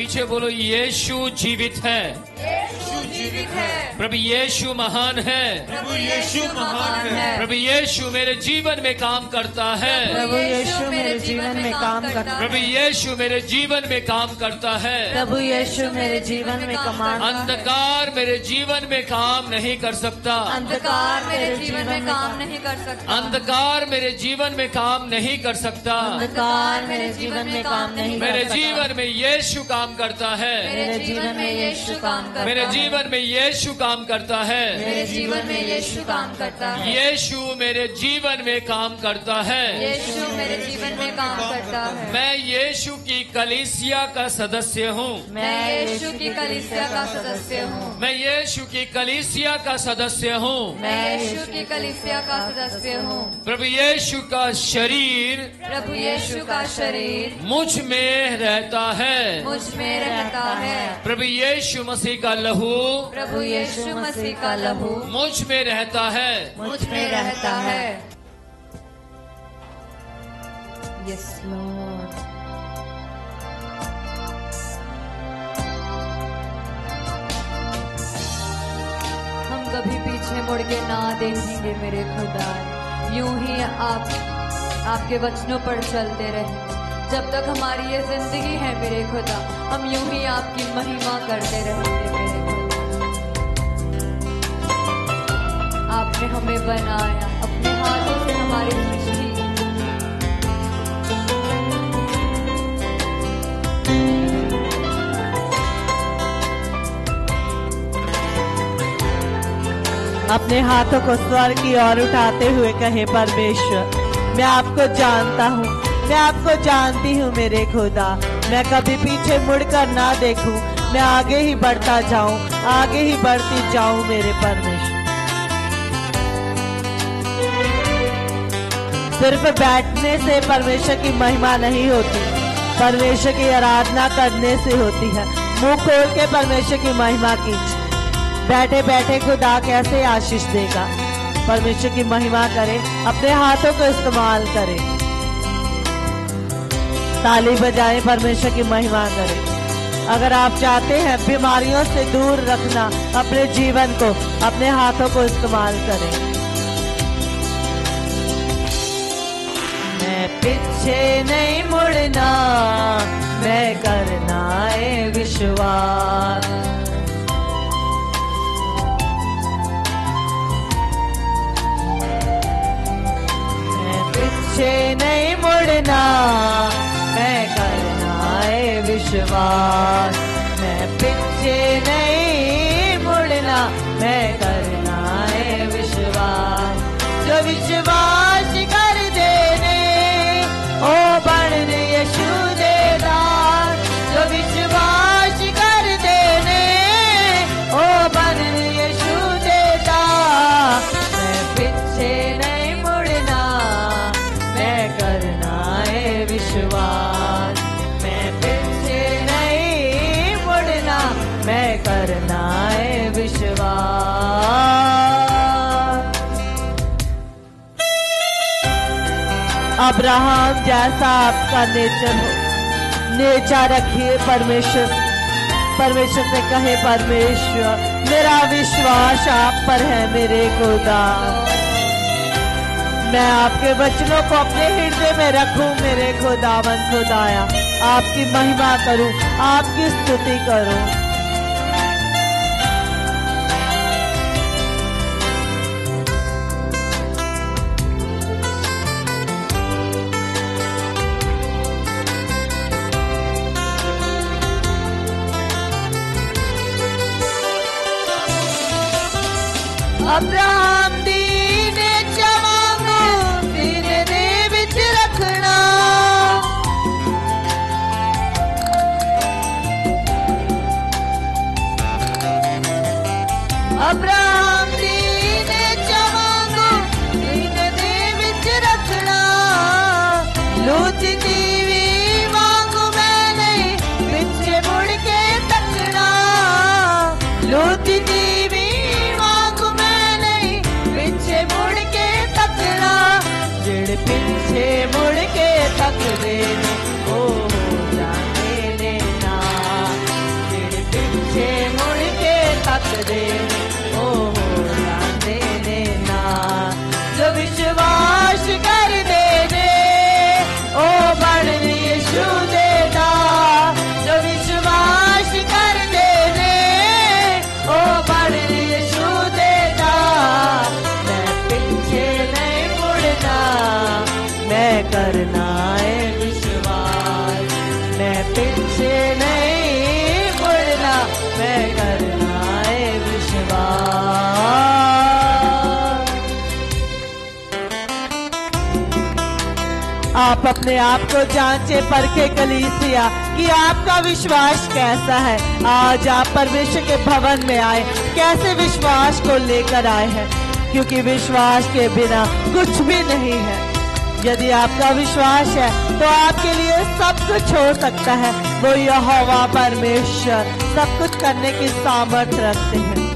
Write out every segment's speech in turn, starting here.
पीछे बोलो, यीशु जीवित है, यीशु जीवित है, प्रभु यीशु महान है, प्रभु यीशु महान है, प्रभु यीशु मेरे जीवन में काम करता है, प्रभु यीशु मेरे जीवन में काम करता है, प्रभु यीशु मेरे जीवन में काम करता है। प्रभु यीशु मेरे जीवन में कमांड, अंधकार मेरे जीवन में काम नहीं कर सकता, अंधकार मेरे जीवन में काम नहीं कर सकता, अंधकार मेरे जीवन में काम नहीं कर सकता। अंधकार मेरे जीवन में काम नहीं मेरे कर सकता। जीवन में यीशु काम करता है, मेरे जीवन में यीशु काम करता है, मेरे जीवन में यीशु काम करता है, मेरे जीवन में यीशु काम करता है, यीशु मेरे जीवन में काम करता है। यीशु मेरे जीवन में काम करता है। मैं यीशु की कलीसिया का सदस्य हूँ, मैं यीशु की कलीसिया का सदस्य हूँ, मैं यीशु की कलीसिया का सदस्य हूँ। मैं यीशु की कलीसिया का सदस्य हूँ। प्रभु यीशु का शरीर प्रभु यीशु का शरीर मुझ में रहता है, मुझ में रहता है। प्रभु यीशु मसीह का लहू प्रभु यीशु मसीह का लहू मुझ में रहता है। मुझ में रहता है। Yes Lord. हम कभी पीछे मुड़ के ना देखेंगे मेरे खुदा, यूं ही आपके वचनों पर चलते रहेंगे। जब तक हमारी ये जिंदगी है मेरे खुदा, हम यूं ही आपकी महिमा करते रहेंगे मेरे खुदा। आपने हमें बनाया, अपने हाथों से हमारी सृष्टि अपने हाथों को स्वर्ग की ओर उठाते हुए कहे, परमेश्वर मैं आपको जानता हूँ, मैं आपको जानती हूँ मेरे खुदा। मैं कभी पीछे मुड़कर ना देखूं, मैं आगे ही बढ़ता जाऊं, आगे ही बढ़ती जाऊं मेरे परमेश्वर। सिर्फ बैठने से परमेश्वर की महिमा नहीं होती, परमेश्वर की आराधना करने से होती है। मुंह खोल के परमेश्वर की महिमा कीजिए। बैठे बैठे खुदा कैसे आशीष देगा। परमेश्वर की महिमा करें, अपने हाथों को इस्तेमाल करें, ताली बजाएं, परमेश्वर की महिमा करें। अगर आप चाहते हैं बीमारियों से दूर रखना अपने जीवन को, अपने हाथों को इस्तेमाल करें। मैं पीछे नहीं मुड़ना, मैं करना है विश्वास। पीछे नहीं मुड़ना, मैं करना है विश्वास। मैं पीछे नहीं मुड़ना, मैं करना है विश्वास। जो विश्वास कर देने ओ बढ़ने यीशु देगा, जो विश्वास कर देने ओ बढ़ने यीशु देगा। मैं पीछे नहीं मुड़ना, मैं करना है विश्वास। मैं पीछे नहीं मुड़ना, मैं करना है विश्वास। अब्राहम जैसा आपका नेचर हो, नेचर रखिए परमेश्वर। परमेश्वर से कहे, परमेश्वर मेरा विश्वास आप पर है मेरे खुदा। मैं आपके वचनों को अपने हृदय में रखूं मेरे खुदावन खुदाया। आपकी महिमा करूं, आपकी स्तुति करूं। अब्राहम दीने जवांगो सीने दे विच रखना। अब्राहम दीने जवांगो सीने दे विच रखना। लूत दीवी वांगू मैं नहीं पीछे मुड़ के तकना। लूत दीवी मुड़ के तकना। जेड़ पीछे मुड़ के तक देने ओ जाने लेना। आप अपने आप को जांचे परखे कलीसिया कि आपका विश्वास कैसा है। आज आप परमेश्वर के भवन में आए, कैसे विश्वास को लेकर आए हैं, क्योंकि विश्वास के बिना कुछ भी नहीं है। यदि आपका विश्वास है तो आपके लिए सब कुछ हो सकता है। वो यहोवा परमेश्वर सब कुछ करने की सामर्थ्य रखते हैं।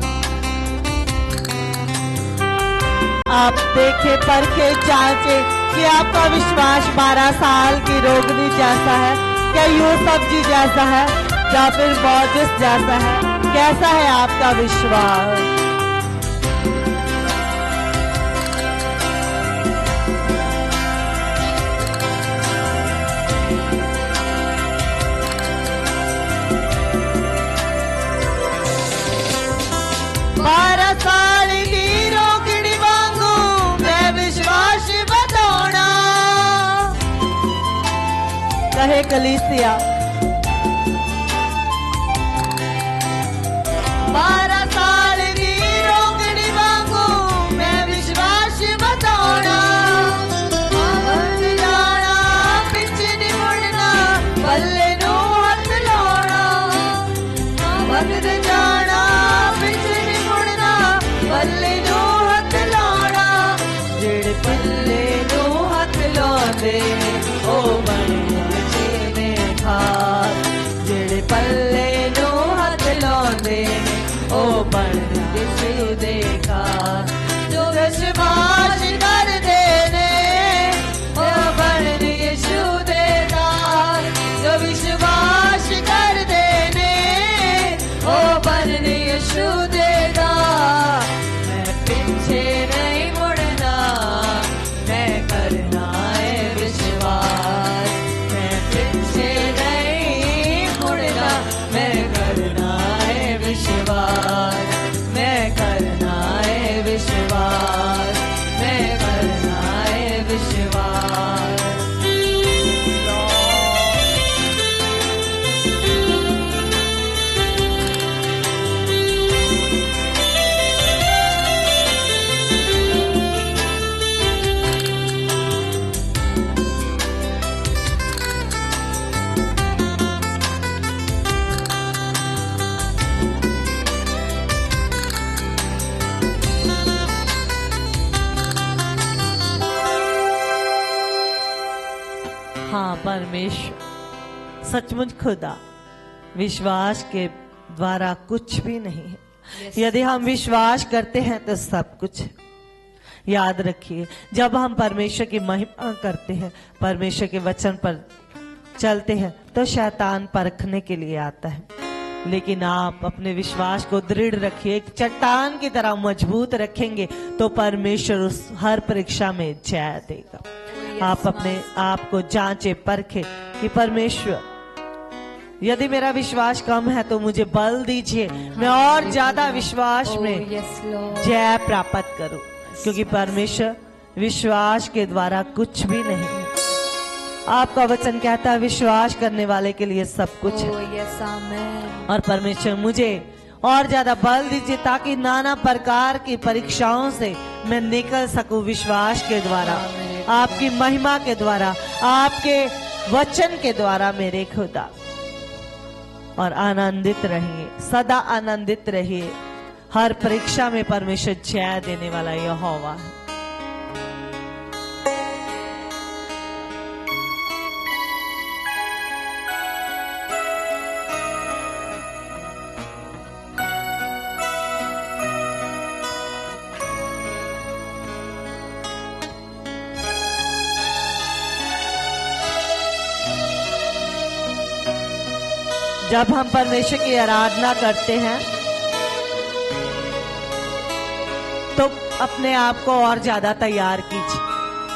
आप देखे परखे जांचे कि आपका विश्वास 12 साल की रोगनी जैसा है, क्या यूसुफ जी जैसा है, या फिर मोजेस जैसा है। कैसा है आपका विश्वास? कहे कलीसिया 12 साल की रोकड़ी मांगू मैं विश्वास बताना। आवाज जाना पिछे नहीं मुड़ना, बल्ले नू हाथ लाना। आवाज जाना पिछे नहीं मुड़ना, बल्ले नू हाथ लाना। जेड़े बल्ले नू हाथ लांदे ओ बने जेड़े पल्ले नू हाथ लांदे ओ बनदे सिर देखा। जो विश्वास करदे ने ओ बनदे यीशु दे दास। जो विश्वास करदे ने ओ बनदे यीशु दे दास। मैं पीछे नहीं मुड़ना, मैं करना है विश्वास। मैं पीछे मैं करना है विश्वास, मैं करना है विश्वास, मैं करना है विश्वास। हाँ, परमेश्वर सचमुच खुदा विश्वास के द्वारा कुछ भी नहीं है। यदि हम विश्वास करते हैं तो सब कुछ है। याद रखिए, जब हम परमेश्वर की महिमा करते हैं, परमेश्वर के वचन पर चलते हैं, तो शैतान परखने के लिए आता है। लेकिन आप अपने विश्वास को दृढ़ रखिए, एक चट्टान की तरह मजबूत रखेंगे तो परमेश्वर उस हर परीक्षा में जय देगा। आप अपने आप को जांचे परखे कि परमेश्वर यदि मेरा विश्वास कम है तो मुझे बल दीजिए, मैं और ज्यादा विश्वास में जय प्राप्त करूं, क्योंकि परमेश्वर विश्वास के द्वारा कुछ भी नहीं है। आपका वचन कहता है विश्वास करने वाले के लिए सब कुछ है। और परमेश्वर मुझे और ज्यादा बल दीजिए ताकि नाना प्रकार की परीक्षाओं से मैं निकल सकूं विश्वास के द्वारा, आपकी महिमा के द्वारा, आपके वचन के द्वारा मेरे खुदा। और आनंदित रहिए, सदा आनंदित रहिए। हर परीक्षा में परमेश्वर जय देने वाला यहोवा है। जब हम परमेश्वर की आराधना करते हैं तो अपने आप को और ज्यादा तैयार कीजिए।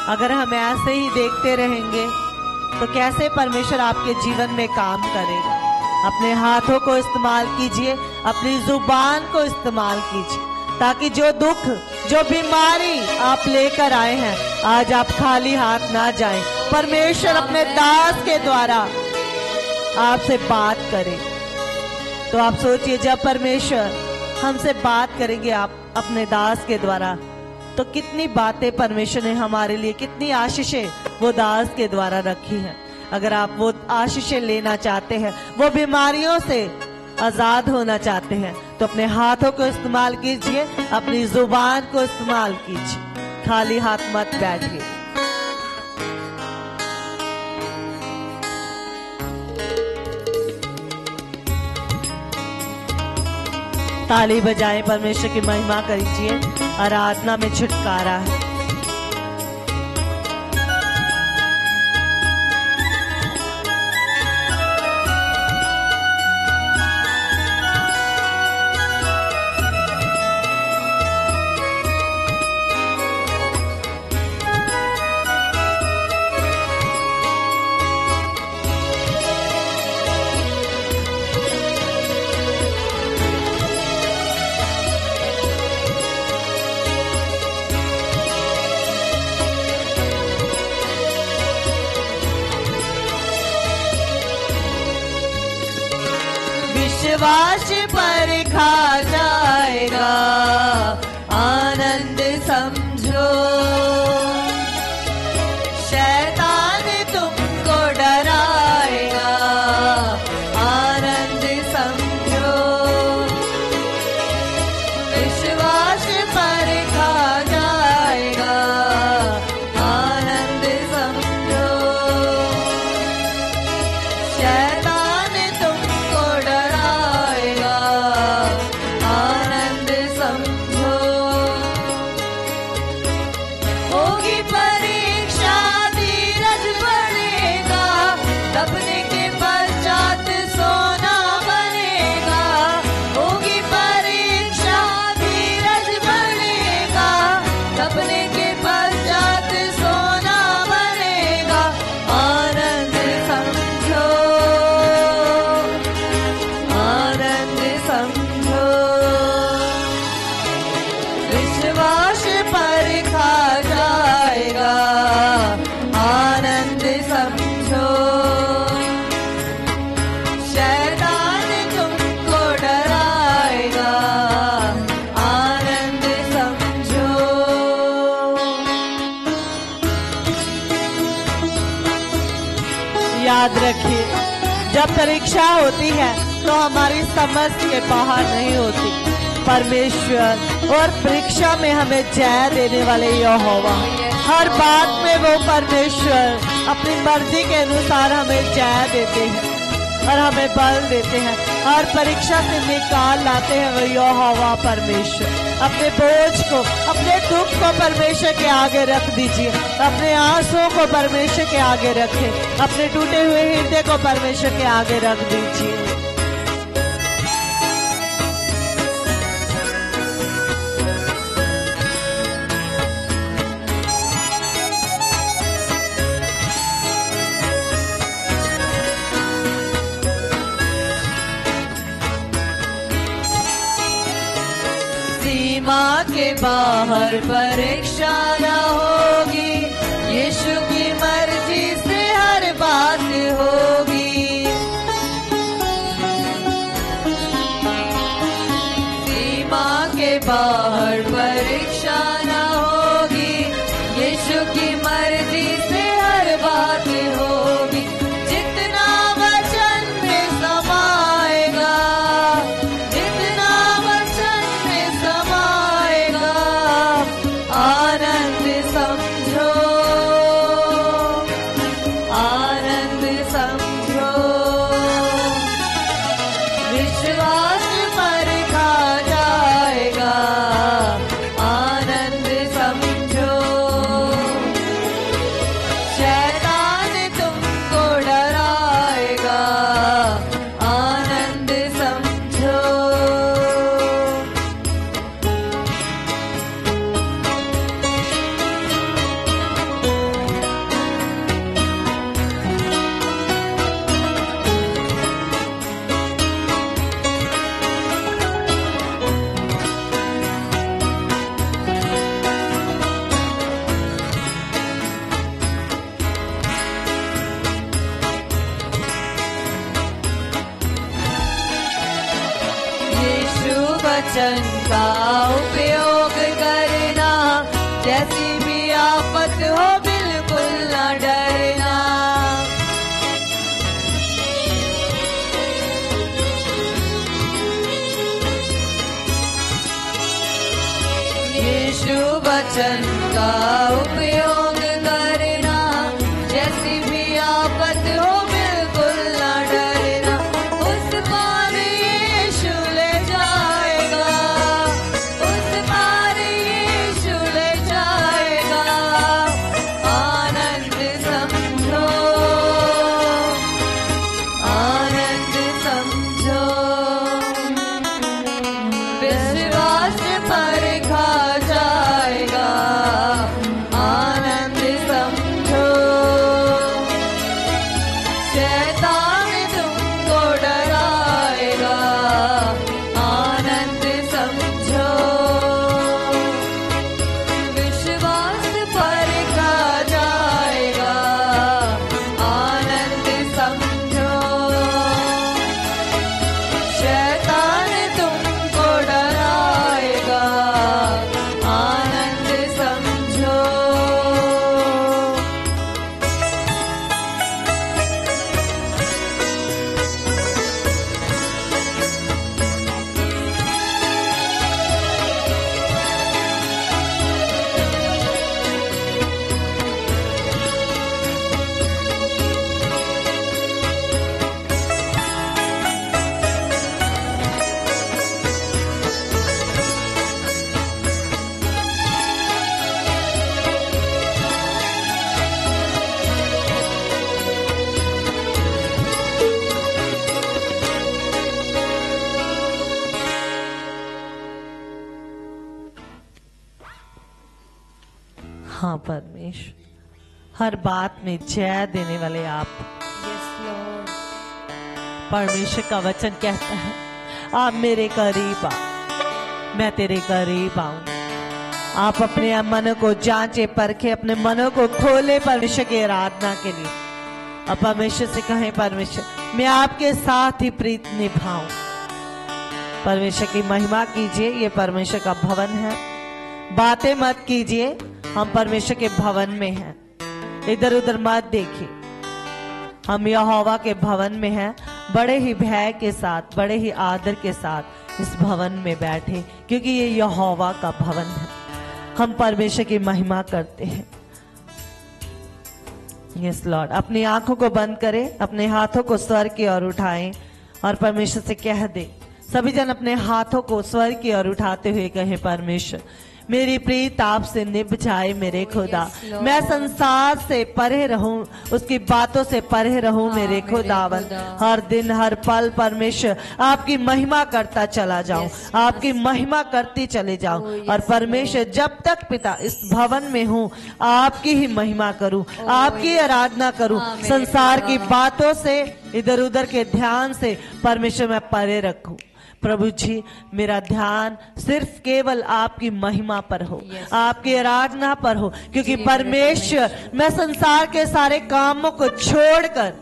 अगर हम ऐसे ही देखते रहेंगे तो कैसे परमेश्वर आपके जीवन में काम करेगा। अपने हाथों को इस्तेमाल कीजिए, अपनी जुबान को इस्तेमाल कीजिए, ताकि जो दुख, जो बीमारी आप लेकर आए हैं, आज आप खाली हाथ ना जाएं। परमेश्वर अपने दास के द्वारा आपसे बात करें। तो आप सोचिए, जब परमेश्वर हमसे बात करेंगे आप अपने दास के द्वारा, तो कितनी बातें परमेश्वर ने हमारे लिए, कितनी आशीषें वो दास के द्वारा रखी है। अगर आप वो आशीषें लेना चाहते हैं, वो बीमारियों से आजाद होना चाहते हैं, तो अपने हाथों को इस्तेमाल कीजिए, अपनी जुबान को इस्तेमाल कीजिए, खाली हाथ मत बैठिए। ताली बजाएं, परमेश्वर की महिमा कीजिए। आराधना में छुटकारा है। विश्वास पर खा जाएगा, आनंद समझो। शैतान तुमको डराएगा, आनंद समझो। विश्वास पर खा जाएगा, आनंद समझो। शैतान तुमको डराएगा, आनंद समझो। होगी परीक्षा, धीरज बढ़ेगा, दबने के पश्चात सोना बनेगा। होगी परीक्षा, धीरज बढ़ेगा, दबने के पश्चात सोना बनेगा। आनंद समझो, आनंद समझो। विश्वास पर खा जाएगा, आनंद समझो। शैतान तुमको डराएगा, आनंद समझो। याद रखिए, जब परीक्षा होती है तो हमारी समझ के बाहर नहीं होती। परमेश्वर और परीक्षा में हमें जय देने वाले यहोवा, हर बात में वो परमेश्वर अपनी मर्जी के अनुसार हमें जय देते हैं और हमें बल देते हैं। हर परीक्षा से निकाल लाते हैं वो यहोवा परमेश्वर। अपने बोझ को, अपने दुख को परमेश्वर के आगे रख दीजिए, अपने आंसुओं को परमेश्वर के आगे रखें, अपने टूटे हुए हृदय को परमेश्वर के आगे रख दीजिए। सीमा के बाहर परीक्षा न होगी, यीशु की मर्जी से हर बात होगी। सीमा के बाहर परीक्षा न होगी, यीशु की मर्जी से हर बात होगी। जितना वचन में समाएगा, जितना वचन में समाएगा, आनंद समझो, आनंद समझो। विश्वास पर खा जाएगा, आनंद समझो। शैतान तुमको डराएगा, आनंद समझो। यीशु वचन का उपयोग करना, जैसी भी आफत हो बिल्कुल न डरना। वचन का उपयोग करना, जैसी भी आफत हो बिल्कुल न डरना, उस पार यीशु ले जाएगा, उस पार यीशु ले जाएगा। आनंद समझो, आनंद समझो, विश्वास परखा जाएगा। आनंद समझो, शैतान तुमको डराएगा। आनंद समझो, विश्वास परखा जाएगा। आनंद समझो, शैतान तुमको डराएगा। आनंद समझो, हाँ परमेश्वर, हर बात में जय देने वाले आप। यस लॉर्ड, परमेश्वर का वचन कहता है आप मेरे करीब आ, मैं तेरे करीब आऊंगा। आप अपने मन को जांचे परखे, अपने मनों को खोले परमेश्वर की आराधना के लिए। अब परमेश्वर से कहें परमेश्वर मैं आपके साथ ही प्रीत निभाऊं। परमेश्वर की महिमा कीजिए, ये परमेश्वर का भवन है। बातें मत कीजिए, हम परमेश्वर के भवन में हैं, इधर उधर मत देखिए। हम यहोवा के भवन में हैं, बड़े ही भय के साथ, बड़े ही आदर के साथ इस भवन में बैठे, क्योंकि ये यहोवा का भवन है। हम परमेश्वर की महिमा करते हैं। यस लॉर्ड, अपनी आंखों को बंद करें, अपने हाथों को स्वर्ग की ओर उठाएं और परमेश्वर से कह दे। सभी जन अपने हाथों को स्वर्ग की ओर उठाते हुए कहें परमेश्वर मेरी प्रीत आपसे निभ जाए मेरे खुदा। मैं संसार से परे रहूं, उसकी बातों से परे रहूं मेरे खुदावन। हर दिन हर पल परमेश्वर आपकी महिमा करता चला जाऊं, आपकी महिमा करती चले जाऊं। और परमेश्वर जब तक पिता इस भवन में हूं आपकी ही महिमा करूं, आपकी आराधना करूं। संसार की बातों से, इधर उधर के ध्यान से परमेश्वर मैं परे रखूं। प्रभु जी मेरा ध्यान सिर्फ केवल आपकी महिमा पर हो, आपकी आराधना पर हो, क्योंकि परमेश्वर मैं संसार के सारे कामों को छोड़कर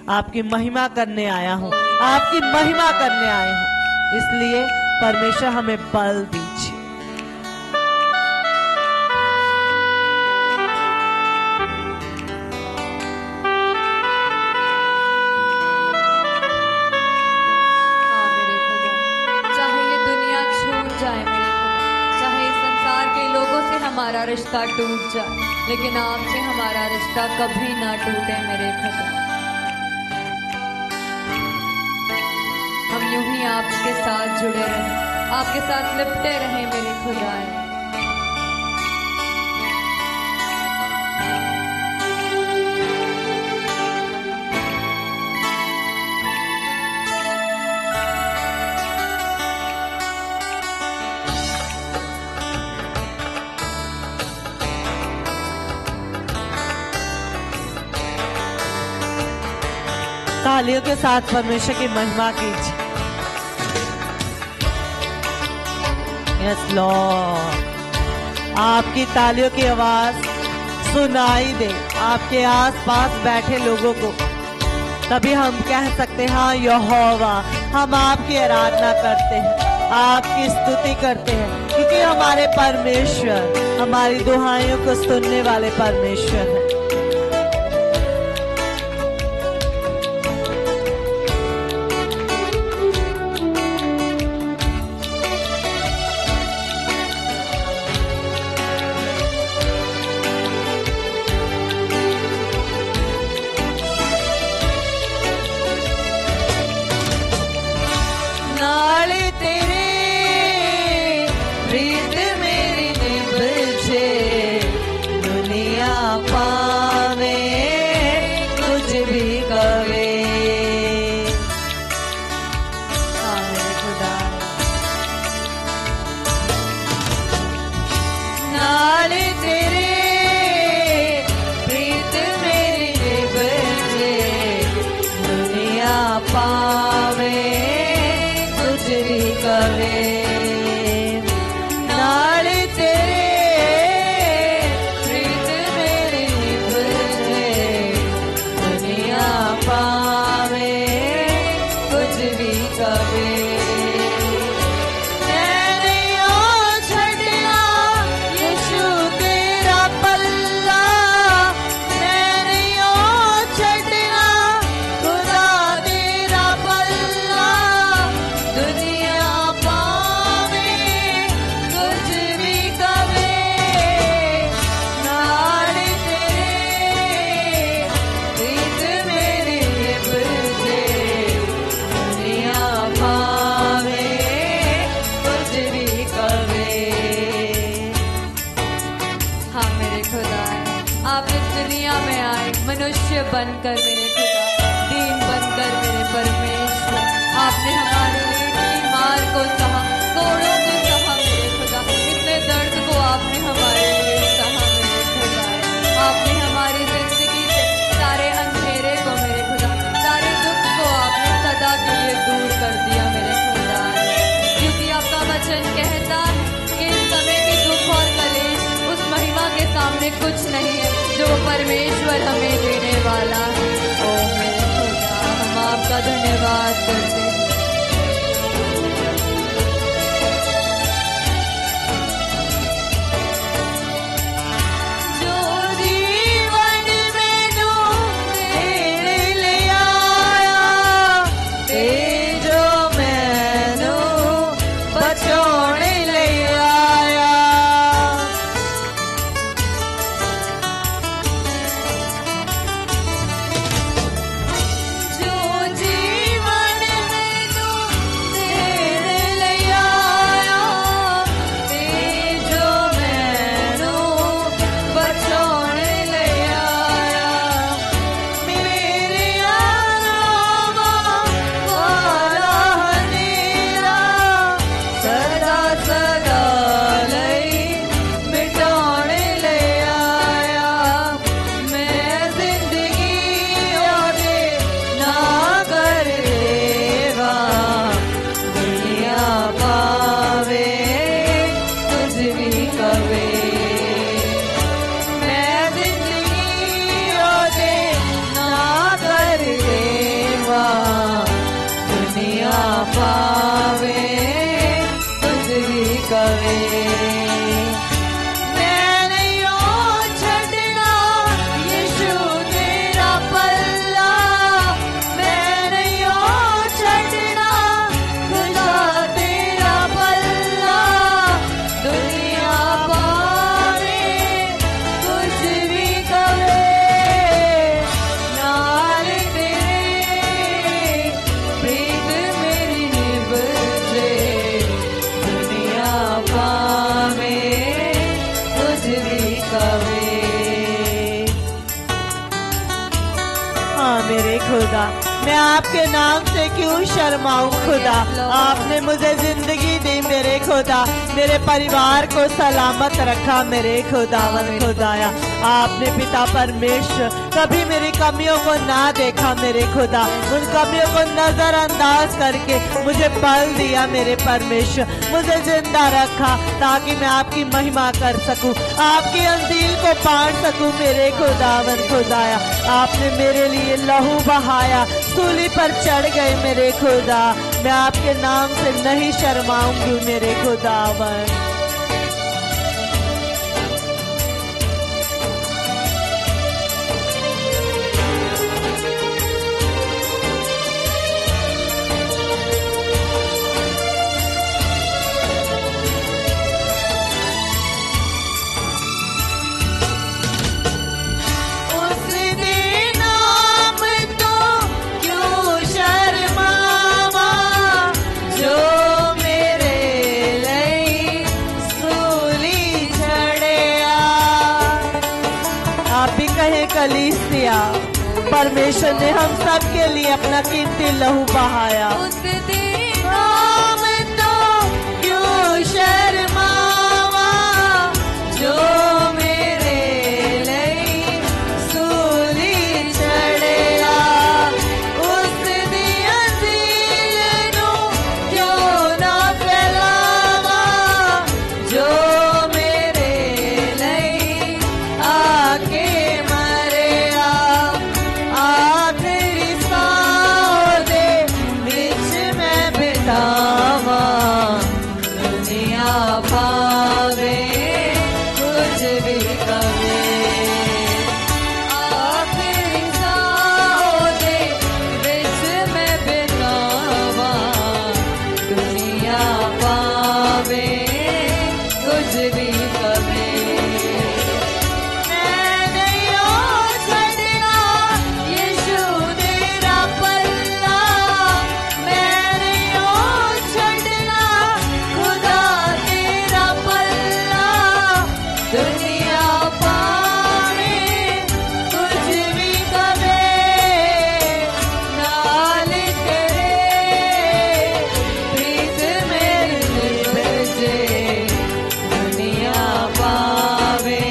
आपकी महिमा करने आया हूँ, आपकी महिमा करने आया हूँ। इसलिए परमेश्वर हमें बल दीजिए। हमारा रिश्ता टूट जाए, लेकिन आपसे हमारा रिश्ता कभी ना टूटे मेरे खुदा। हम यूं ही आपके साथ जुड़े रहें, आपके साथ लिपटे रहें मेरे खुदा। तालियों के साथ परमेश्वर की महिमा कीजिए। यस लॉर्ड, आपकी तालियों की आवाज सुनाई दे आपके आसपास बैठे लोगों को, तभी हम कह सकते हैं हाँ यहोवा, हम आपकी आराधना करते हैं, आपकी स्तुति करते हैं, क्योंकि हमारे परमेश्वर हमारी दुहाइयों को सुनने वाले परमेश्वर हैं। तेरे प्रीत मेरी निभजे दुनिया पावे कुछ भी कवे। मेरे खुदा नाल तेरे प्रीत मेरी निभजे दुनिया पावे कुछ भी कवे। नाल तेरे प्रीत मेरी निभजे दुनिया पावे कुछ भी कवे। मनुष्य बनकर मेरे खुदा, दीन बनकर मेरे परमेश्वर, आपने हमारे बीमार को सहा, कोड़ों को सहा मेरे खुदा, इतने दर्द को आपने हमारे लिए सहा मेरे खुदा। आपने हमारी जिंदगी से सारे अंधेरे को मेरे खुदा, सारे दुख को आपने सदा के लिए दूर कर दिया मेरे खुदा। क्योंकि आपका वचन कहता है कि इस समय के दुख और कलेश उस महिमा के सामने कुछ नहीं है जो परमेश्वर हमें देने वाला है। ओ मेरे खुदा, हम आपका धन्यवाद करते हैं। मेरे खुदा, मैं आपके नाम से क्यों शर्माऊं खुदा। आपने मुझे जिंदगी दी मेरे खुदा, मेरे परिवार को सलामत रखा मेरे खुदावन खुदाया। आपने पिता परमेश्वर कभी मेरी कमियों को ना देखा मेरे खुदा, उन कमियों को नजरअंदाज करके मुझे बल दिया मेरे परमेश्वर, मुझे जिंदा रखा ताकि मैं आपकी महिमा कर सकूं, आपकी अंजील को बांट सकूं मेरे खुदावन खुदाया। आपने मेरे लिए लहू बहाया, सूली पर चढ़ गए मेरे खुदा, मैं आपके नाम से नहीं शर्माऊंगी मेरे खुदावन। जो कलीसिया, परमेश्वर ने हम सब के लिए अपना कीमती लहू बहाया। उस दिन हम तो क्यों शर्मावा जो मेरे लिए सूली चढ़या। उस दिया दिल नू क्यों ना फैलावा जो मेरे लिए आके मरया। आखिरी सांस दे विच मैं बितावा दुनिया पावे कुछ भी कवे। आखिरी सांस दे विच मैं बितावा दुनिया पावे कुछ भी कवे। मैं नहीं हो छड़ना यीशु तेरा पल्ला। मैं नहीं हो छड़ना खुदा तेरा पल्ला। दुनिया पावे कुछ भी कवे नाल तेरे प्रीत मेरे बजे। दुनिया पावे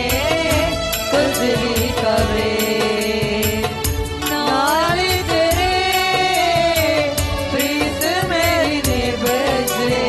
कुछ भी कवे नाल तेरे प्रीत मेरी बजे।